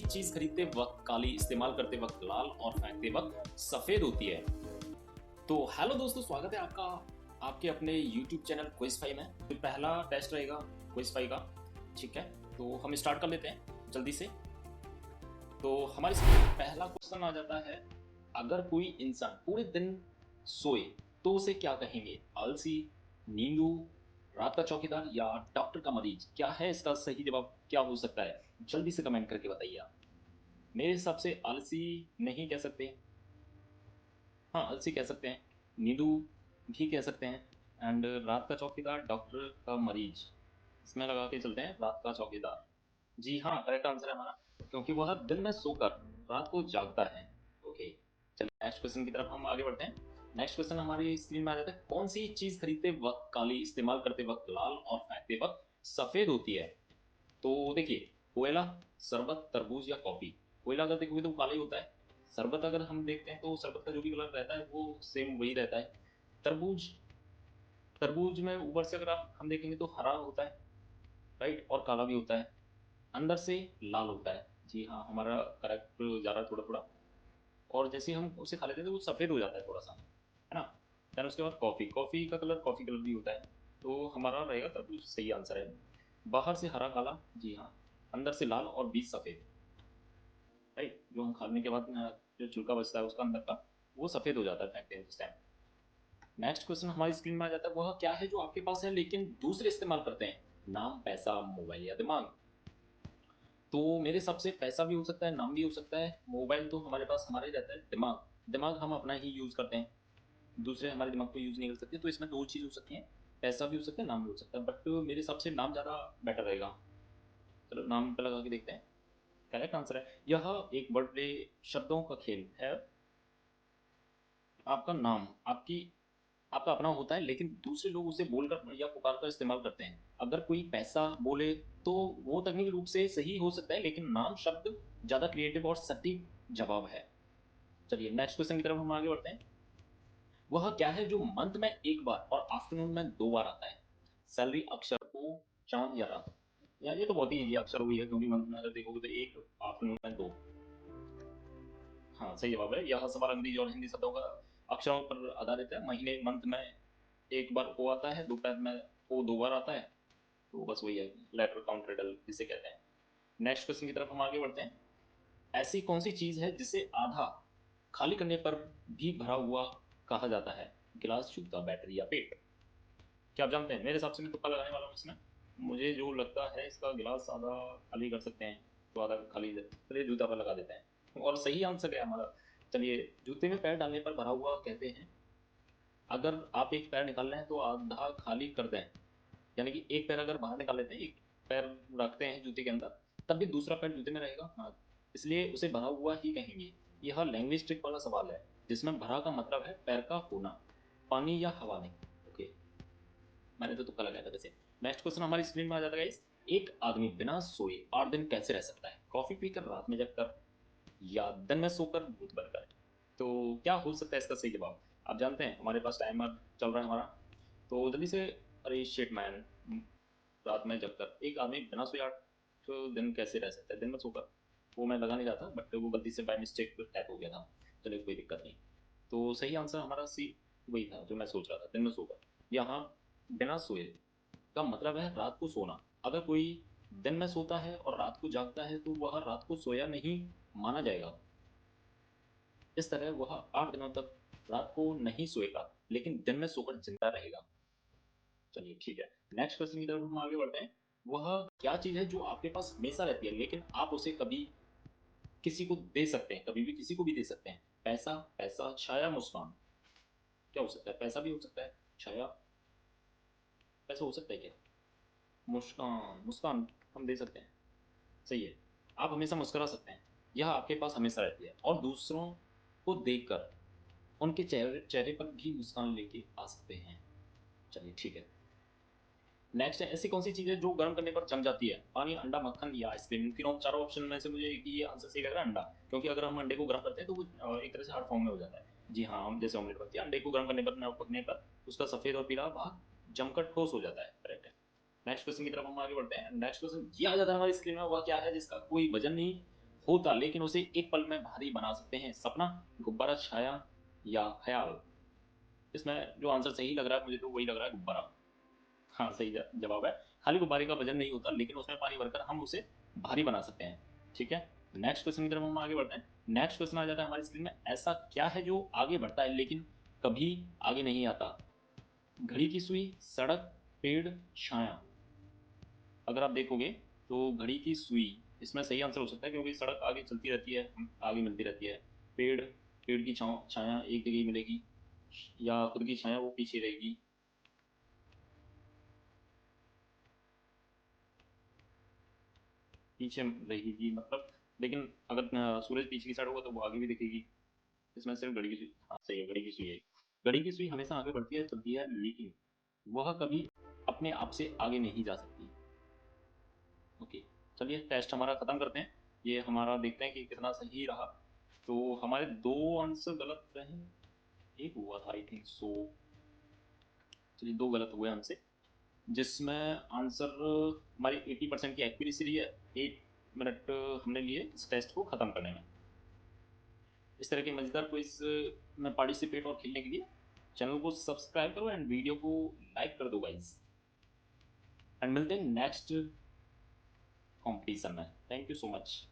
चीज खरीदते वक्त काली, इस्तेमाल करते वक्त लाल और फेंकते वक्त सफेद होती है। तो हेलो दोस्तों, स्वागत है आपका आपके अपने YouTube चैनल क्विज़ 5 में। तो पहला टेस्ट रहेगा क्विज़ 5 का। ठीक है, तो हम स्टार्ट कर लेते हैं जल्दी से। तो हमारे पहला क्वेश्चन आ जाता है, अगर कोई इंसान पूरे दिन सोए तो उसे क्या कहेंगे? आलसी, नींदू, रात का चौकीदार या डॉक्टर का मरीज? क्या है इसका सही जवाब? क्या हो सकता है? जल्दी से कमेंट करके बताइए आप। मेरे हिसाब से आलसी नहीं कह सकते। हाँ, आलसी कह सकते हैं, नींदू भी कह सकते हैं, एंड रात का चौकीदार, डॉक्टर का मरीज, इसमें लगा के चलते हैं रात का चौकीदार। जी हाँ, करेक्ट आंसर है हमारा, क्योंकि वह दिन में सोकर रात को जागता है। ओके, चलिए नेक्स्ट क्वेश्चन की तरफ हम आगे बढ़ते हैं। नेक्स्ट क्वेश्चन हमारी स्क्रीन में आ जाता है, कौन सी चीज खरीदते वक्त काली, इस्तेमाल करते वक्त लाल और फेंकते वक्त सफेद होती है? तो देखिए, कोयला, शरबत, तरबूज या कॉफी। कोयला अगर देखोगे तो काला ही होता है। शरबत अगर हम देखते हैं तो शरबत का जो भी कलर रहता है वो सेम वही रहता है। तरबूज, तरबूज में ऊपर से अगर आप हम देखेंगे तो हरा होता है, राइट, और काला भी होता है, अंदर से लाल होता है। जी हाँ, हमारा करेक्ट जा रहा है थोड़ा थोड़ा। और जैसे हम उसे खा लेते हैं तो वो सफ़ेद हो जाता है थोड़ा सा, है ना। देन उसके बाद कॉफ़ी, कॉफ़ी का कलर कॉफ़ी कलर भी होता है। तो हमारा रहेगा तरबूज सही आंसर है। बाहर से हरा काला, जी हाँ, अंदर से लाल और बीच सफ़ेद, राइट। जो हम खाने के बाद जो छिलका बचता है उसका अंदर का, वो सफ़ेद हो जाता है फेंकते हैं उस टाइम। नेक्स्ट क्वेश्चन हमारी स्क्रीन में आ जाता है, वह क्या है जो आपके पास है लेकिन दूसरे इस्तेमाल करते हैं? नाम, पैसा, मोबाइल या दिमाग? तो मेरे हिसाब से पैसा भी हो सकता है, नाम भी हो सकता है, मोबाइल तो हमारे पास हमारा ही रहता है, दिमाग, दिमाग हम अपना ही यूज़ करते हैं, दूसरे हमारे दिमाग को यूज़ नहीं कर सकते। तो इसमें दो चीज़ हो सकती है, पैसा भी हो सकता है, नाम भी हो सकता है, बट मेरे हिसाब से नाम ज़्यादा बेटर रहेगा। चलो नाम पे लगा के देखते हैं। करेक्ट आंसर है, यह एक वर्ड प्ले, शब्दों का खेल है। आपका नाम आपका अपना होता है, लेकिन दूसरे लोग उसे बोलकर या पुकार कर इस्तेमाल करते हैं। अगर कोई पैसा बोले तो वो तकनीकी रूप से सही हो सकता है, लेकिन नाम शब्द ज़्यादा क्रिएटिव और सटीक जवाब है। चलिए नेक्स्ट क्वेश्चन की तरफ हम आगे बढ़ते हैं। वह क्या है जो मंथ में एक बार और आफ्टरनून में दो बार आता है? सैलरी, अक्षर को, चांद या रात? यार ये तो बहुत ही इजी अक्षर हुई है, क्योंकि मंथ में अगर देखोगे तो एक, आफ्टरनून में दो। हाँ, सही जवाब है। यह सवाल अंग्रेजी और हिंदी शब्दों का अक्षरों पर आधारित है। महीने, मंथ में एक बार ओ आता है, दोपहर में ओ दो बार आता है। तो बस वही है, लेटर काउंट रिडल जिसे कहते हैं। नेक्स्ट क्वेश्चन की तरफ हम आगे बढ़ते हैं। ऐसी कौन सी चीज है जिसे आधा खाली करने पर भी भरा हुआ कहा जाता है? गिलास, जूता, बैटरी या पेट? क्या आप जानते हैं? मेरे हिसाब से मैं तुक्का लगाने वाला हूँ इसमें। मुझे जो लगता है इसका, गिलास आधा खाली कर सकते हैं तो आधा खाली, चलिए जूता पर लगा देते हैं, और सही आंसर है हमारा। चलिए, जूते में पैर डालने पर भरा हुआ कहते हैं। अगर आप एक पैर निकाल रहे हैं तो आधा खाली कर दें, यानी कि एक पैर अगर बाहर निकाल लेते हैं, एक पैर रखते हैं जूते के अंदर, तब भी दूसरा पैर जूते में रहेगा, हाँ, इसलिए उसे भरा हुआ ही कहेंगे। यह लैंग्वेज ट्रिक वाला सवाल है, जिसमें भरा का मतलब है पैर का होना, पानी या हवा नहीं। ओके, मैंने तो तुक्का लगाया था वैसे। नेक्स्ट क्वेश्चन हमारी स्क्रीन में आ जाता है गाइस, एक आदमी बिना सोए 8 दिन कैसे रह सकता है? कॉफी पीकर, रात में जगकर, या दिन में सोकर भूत बनकर? तो क्या हो सकता है इसका सही जवाब? आप जानते हैं हमारे पास टाइमर चल रहा है हमारा, तो जल्दी से। अरे शिट मैन, रात में जगकर एक आदमी बिना सोए 8 दिन कैसे रह सकता है दिन में सोकर? वो मैं लगा नहीं रहा था, बट वो गलती से बाय मिस्टेक टाइप हो गया था। चलिए कोई दिक्कत नहीं। तो सही आंसर हमारा सी वही था जो मैं सोच रहा था, दिन में सोकर। यहाँ बिना सोए का मतलब है रात को सोना। अगर कोई दिन में सोता है और रात को जागता है तो वह रात को सोया नहीं माना जाएगा। इस तरह वह 8 दिनों तक रात को नहीं सोएगा, लेकिन दिन में सोकर जिंदा रहेगा। चलिए ठीक है, नेक्स्ट क्वेश्चन की तरफ हम आगे बढ़ते हैं। वह क्या चीज है जो आपके पास हमेशा रहती है, लेकिन आप उसे कभी किसी को दे सकते हैं, कभी भी किसी को भी दे सकते हैं? पैसा, पैसा, छाया, मुस्कान? क्या हो सकता है? पैसा भी हो सकता है, छाया, पैसा हो सकता है क्या? मुस्कान, मुस्कान हम दे सकते हैं, सही है। आप हमेशा मुस्कुरा सकते हैं, यह आपके पास हमेशा रहती है, और दूसरों को देखकर उनके चेहरे चेहरे पर भी मुस्कान लेके आ सकते हैं। चलिए ठीक है। नेक्स्ट है, ऐसी कौन सी चीज़ है जो गर्म करने पर जम जाती है? पानी, अंडा, मक्खन या आइसक्रीम? तीनों चारों ऑप्शन में से मुझे ये आंसर सही लग रहा है अंडा, क्योंकि अगर हम अंडे को गर्म करते हैं तो वो एक तरह से हार्ड फॉर्म में हो जाता है। जी हाँ, हम जैसे ऑमलेट बनती है, अंडे को गर्म करने पर, न पकने पर, उसका सफेद और पीला भाग जमकर ठोस हो जाता है। करेक्ट है। नेक्स्ट क्वेश्चन की तरफ हम आगे बढ़ते हैं। नेक्स्ट क्वेश्चन ये आ जाता है हमारी स्क्रीन में, वह क्या है जिसका कोई वजन नहीं होता लेकिन उसे एक पल में भारी बना सकते हैं? सपना, गुब्बारा, छाया या ख्याल? इसमें जो आंसर सही लग रहा है मुझे तो वही लग रहा है, गुब्बारा। हाँ, सही जवाब है। खाली गुब्बारे का वजन नहीं होता लेकिन उसमें पानी भरकर हम उसे भारी बना सकते हैं। ठीक है, नेक्स्ट क्वेश्चन की तरफ हम आगे बढ़ते हैं। नेक्स्ट क्वेश्चन आ जाता है हमारी स्क्रीन में, ऐसा क्या है जो आगे बढ़ता है लेकिन कभी आगे नहीं आता? घड़ी की सुई, सड़क, पेड़, छाया। अगर आप देखोगे तो घड़ी की सुई इसमें सही आंसर हो सकता है, क्योंकि सड़क आगे चलती रहती है, आगे मिलती रहती है। पेड़, पेड़ की छाया एक जगह ही मिलेगी, या खुद की छाया वो पीछे रहेगी। पीछे रहेगी मतलब, लेकिन अगर सूरज पीछे की साइड होगा तो वो आगे भी दिखेगी। इसमें सिर्फ घड़ी की सुई, हाँ सही है, घड़ी की सुई है। घड़ी की सुई हमेशा आगे बढ़ती है, चलती है, लेकिन वह कभी अपने आप से आगे नहीं जा सकती। ओके, चलिए टेस्ट हमारा खत्म करते हैं। ये हमारा देखते हैं कि कितना सही रहा। तो हमारे दो आंसर गलत रहे, एक हुआ था आई थिंक सो। चलिए, दो गलत हुए हमसे, जिसमें आंसर हमारी 80% की एक्यूरेसी रही है। 8 मिनट हमने लिए इस टेस्ट को ख़त्म करने में। इस तरह के मज़ेदार क्विज में पार्टिसिपेट और खेलने के लिए चैनल को सब्सक्राइब करो एंड वीडियो को लाइक कर दो गाइस। एंड मिलते हैं नेक्स्ट कॉम्पिटिशन में। Thank you so much.